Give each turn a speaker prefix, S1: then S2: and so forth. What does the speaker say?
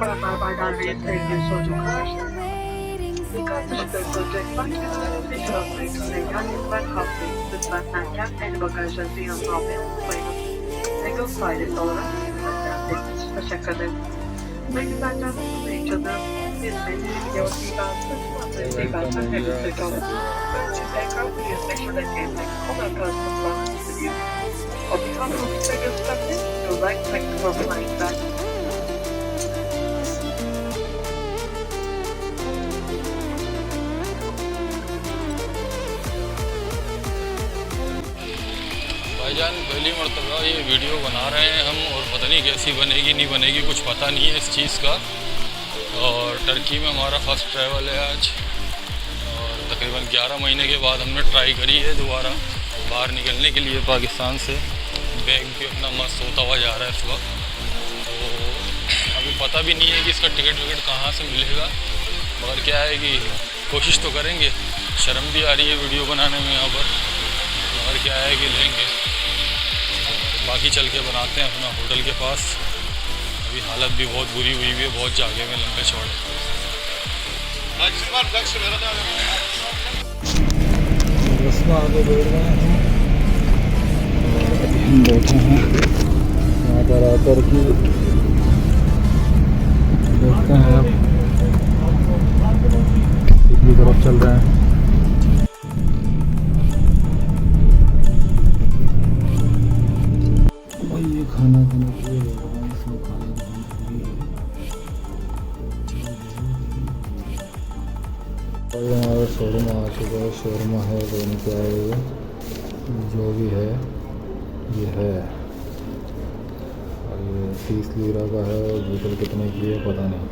S1: Paralar vermeye sevgili çocuklar. Dikkatli bölecekler. Lütfen bekleyen ben hafif düzenlerken el bagajınızı yanına almayı unutmayınız. Legal sahilesi olarak hizmetleriniz için teşekkür ederim. Ladies and gentlemen, each other is making your seatbelts and seatbelts are heavy to go. To take off, please make sure that you take all the personal belongings with you. On behalf of the Second Captain, we would like to thank you for flying back.
S2: भाईजान पहली मरतबा ये video बना रहे हैं हम, और पता नहीं कैसी बनेगी नहीं बनेगी, कुछ पता नहीं है इस चीज़ का। और टर्की में हमारा फर्स्ट ट्रैवल है आज, और तकरीबन 11 महीने के बाद हमने ट्राई करी है दोबारा बाहर निकलने के लिए पाकिस्तान से। बैग भी अपना मस्त होता हुआ जा रहा है इस वक्त। तो अभी पता भी नहीं है कि इसका टिकट विकट कहाँ से मिलेगा, मगर क्या है कि कोशिश तो करेंगे। शर्म भी आ रही है वीडियो बनाने में यहाँ पर, मगर क्या है कि लेंगे। बाकी चल के बनाते हैं अपना होटल के पास। अभी हालत भी बहुत बुरी हुई है, बहुत जागे में लंबे चौड़े। आगे बैठ गए हैं, हम बैठे हैं यहाँ पर आकर कि देखते हैं अब पिछली तरफ चल रहे हैं। खाना खाने के लिए इसमें खाना और हमारा शोरूम आ चुका है। शोरूम है लेने के आए हुए, जो भी है ये है। और ये 30 लीरा का है, और बोतल कितने की है पता नहीं।